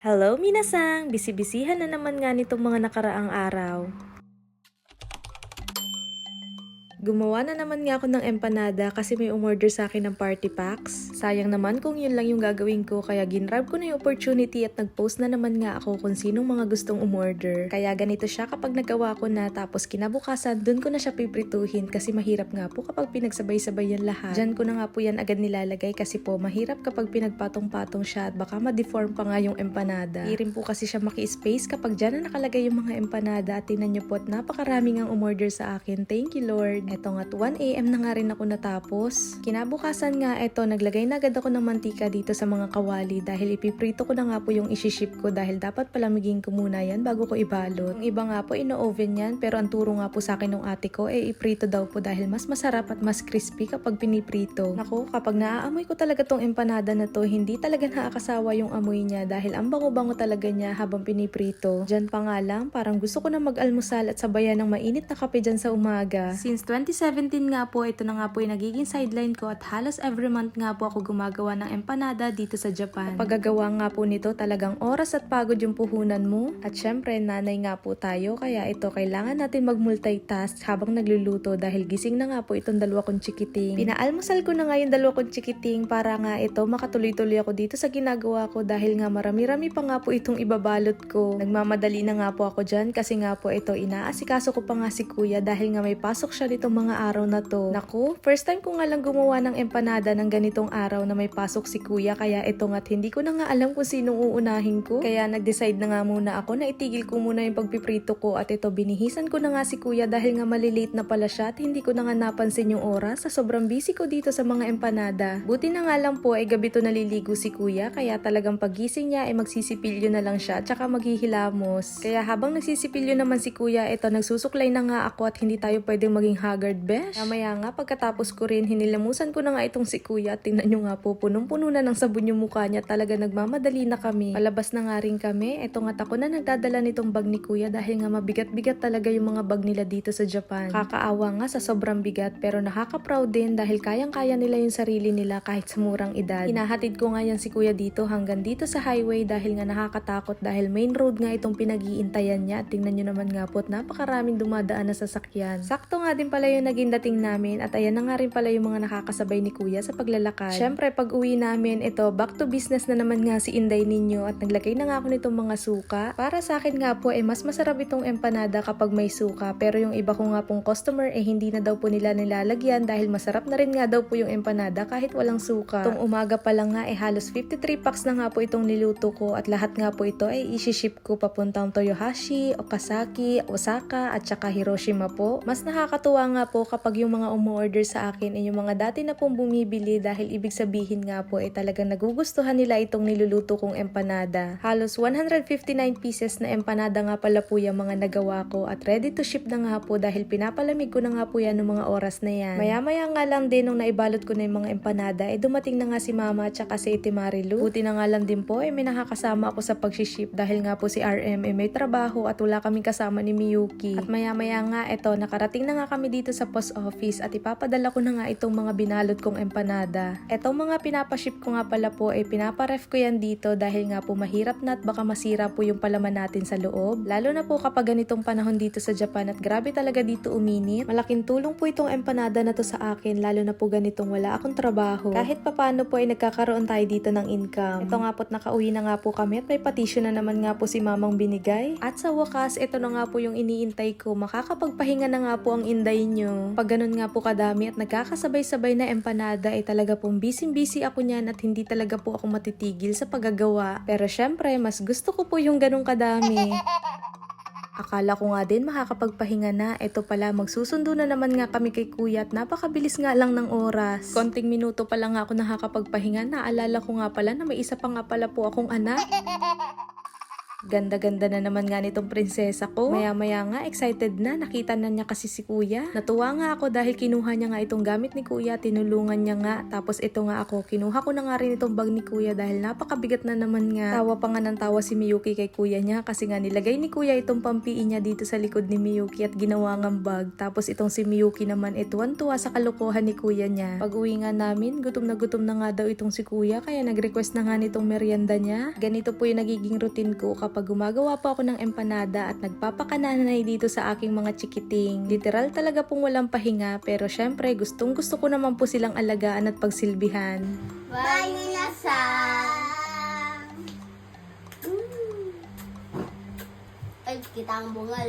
Hello minasang! Bisibisihan na naman nga nitong mga nakaraang araw. Gumawa na naman nga ako ng empanada kasi may umorder sa akin ng party packs. Sayang naman kung yun lang yung gagawin ko kaya ginrab ko na yung opportunity at nag-post na naman nga ako kung sinong mga gustong umorder. Kaya ganito siya kapag nagawa ko na tapos kinabukasan dun ko na siya piprituhin kasi mahirap nga po kapag pinagsabay-sabay yan lahat. Diyan ko na nga po yan agad nilalagay kasi po mahirap kapag pinagpatong-patong siya at baka ma-deform pa nga yung empanada. Di rin po kasi siya maki-space kapag dyan na nakalagay yung mga empanada at tingnan nyo po at napakarami ngang umorder sa akin. Thank you Lord! Eto nga't 1 AM na nga rin ako natapos. Kinabukasan nga eto, naglagay na agad ako ng mantika dito sa mga kawali dahil ipiprito ko na nga po yung isi-ship ko dahil dapat palamigin ko muna yan bago ko ibalot. Yung iba nga po ino-oven yan pero ang turo nga po sa akin ng ate ko iprito daw po dahil mas masarap at mas crispy kapag piniprito. Naku, kapag naaamoy ko talaga tong empanada na to, hindi talaga nakakasawa yung amoy niya dahil ang bango-bango talaga niya habang piniprito. Diyan pa nga lang, parang gusto ko na mag-almusal at sabayan ng mainit na kape dyan sa umaga. Since 2017 nga po, ito na nga po yung nagiging sideline ko at halos every month nga po ako gumagawa ng empanada dito sa Japan. Kapag gagawa nga po nito, talagang oras at pagod yung puhunan mo. At syempre, nanay nga po tayo, kaya ito kailangan natin mag-multitask habang nagluluto dahil gising na nga po itong dalawa kong chikiting. Pinaalmusal ko na nga yung dalawa kong chikiting para nga ito makatuloy-tuloy ako dito sa ginagawa ko dahil nga marami-rami pa nga po itong ibabalot ko. Nagmamadali na nga po ako dyan kasi nga po ito inaasikaso ko pa nga si kuya dahil nga may pasok siya ditong mga araw na to. Naku, first time ko nga lang gumawa ng empanada ng ganitong araw na may pasok si kuya kaya ito nga't hindi ko na nga alam kung sinong uunahin ko. Kaya nag-decide na nga muna ako na itigil ko muna yung pagpiprito ko at ito binihisan ko na nga si kuya dahil nga malilate na pala siya at hindi ko na nga napansin yung oras sa sobrang busy ko dito sa mga empanada. Buti na nga lang po ay gabi to naliligo si kuya kaya talagang pagising niya ay magsisipilyo na lang siya at saka maghihilamos. Kaya habang nagsisipilyo naman si kuya, ito nagsusuklay na nga ako at hindi tayo pwedeng maging haggard besh. Mamaya nga pagkatapos ko rin hinilamusan ko na nga itong si kuya at tingnan nyo nga po punong-puno na ng sabon yung mukha niya, talaga nagmamadali na kami. Palabas na nga rin kami. Ito nga't ako na nagdadala nitong bag ni kuya dahil nga mabigat-bigat talaga yung mga bag nila dito sa Japan. Kakaawa nga sa sobrang bigat pero nakaka-proud din dahil kayang-kaya nila yung sarili nila kahit sa murang edad. Hinahatid ko nga yan si kuya dito hanggang dito sa highway dahil nga nakakatakot dahil main road nga itong pinag-iintayan niya at tingnan nyo naman nga po at napakaraming dumadaan na sasakyan. Sakto nga din pala yung naging dating namin at ayan na nga rin pala yung mga nakakasabay ni kuya sa paglalakad. Syempre pag uwi namin, ito back to business na naman nga si Inday ninyo at naglagay na nga ako nitong mga suka. Para sa akin nga po mas masarap itong empanada kapag may suka pero yung iba ko nga pong customer hindi na daw po nila nilalagyan dahil masarap na rin nga daw po yung empanada kahit walang suka. Itong umaga pa lang nga halos 53 packs na nga po itong niluto ko at lahat nga po ito ay isi-ship ko papuntang Toyohashi, Okazaki, Osaka at saka Hiroshima po. Mas nakakatuwa nga po kapag yung mga umu-order sa akin ay yung mga dati na pong bumibili dahil ibig sabihin nga po talagang nagugustuhan nila itong niluluto kong empanada. Halos 159 pieces na empanada nga pala po yung mga nagawa ko at ready to ship na nga po dahil pinapalamig ko na nga po yan ng mga oras na yan. Maya-maya nga lang din nung naibalot ko na yung mga empanada dumating na nga si mama at saka si Ate Marilu. Buti na nga lang din po may nakakasama ako sa pag-ship dahil nga po si RM may trabaho at wala kaming kasama ni Miyuki. At maya-maya nga nakarating na nga kami dito sa post office at ipapadala ko na nga itong mga binalot kong empanada. Etong mga pinapaship ko nga pala po pinaparef ko yan dito dahil nga po mahirap na at baka masira po yung palaman natin sa loob. Lalo na po kapag ganitong panahon dito sa Japan at grabe talaga dito uminit. Malaking tulong po itong empanada na to sa akin lalo na po ganitong wala akong trabaho. Kahit papano po nagkakaroon tayo dito ng income. Ito nga po't nakauwi na nga po kami at may patisyo na naman nga po si mamang binigay. At sa wakas, ito na nga po yung iniintay ko. Makakapagpahinga na nga po ang Inday nyo. Pag ganun nga po kadami at nagkakasabay-sabay na empanada talaga pong busy-busy ako niyan at hindi talaga po ako matitigil sa paggagawa. Pero syempre, mas gusto ko po yung ganun kadami. Akala ko nga din makakapagpahinga na. Ito pala, magsusundo na naman nga kami kay kuya at napakabilis nga lang ng oras. Konting minuto pa lang nga ako nakakapagpahinga. Naalala ko nga pala na may isa pa nga pala po akong anak. Ganda-ganda na naman nga nitong prinsesa ko. Maya-maya nga, excited na. Nakita na niya kasi si kuya. Natuwa nga ako dahil kinuha niya nga itong gamit ni kuya. Tinulungan niya nga. Tapos ito nga ako. Kinuha ko na nga rin itong bag ni kuya dahil napakabigat na naman nga. Tawa pa nga ng tawa si Miyuki kay kuya niya kasi nga nilagay ni kuya itong pampiin niya dito sa likod ni Miyuki at ginawa ngang bag. Tapos itong si Miyuki naman tuwan-tuwa sa kalokohan ni kuya niya. Pag uwi nga namin, gutom na nga daw itong si kuya kaya nag-request na nga nitong merienda niya. Ganito po yung nagiging routine ko kapag gumagawa po ako ng empanada at nagpapakananay dito sa aking mga chikiting. Literal talaga pong walang pahinga pero syempre gustong gusto ko naman po silang alagaan at pagsilbihan. Bye, minasan! Ay, kita ang bungal.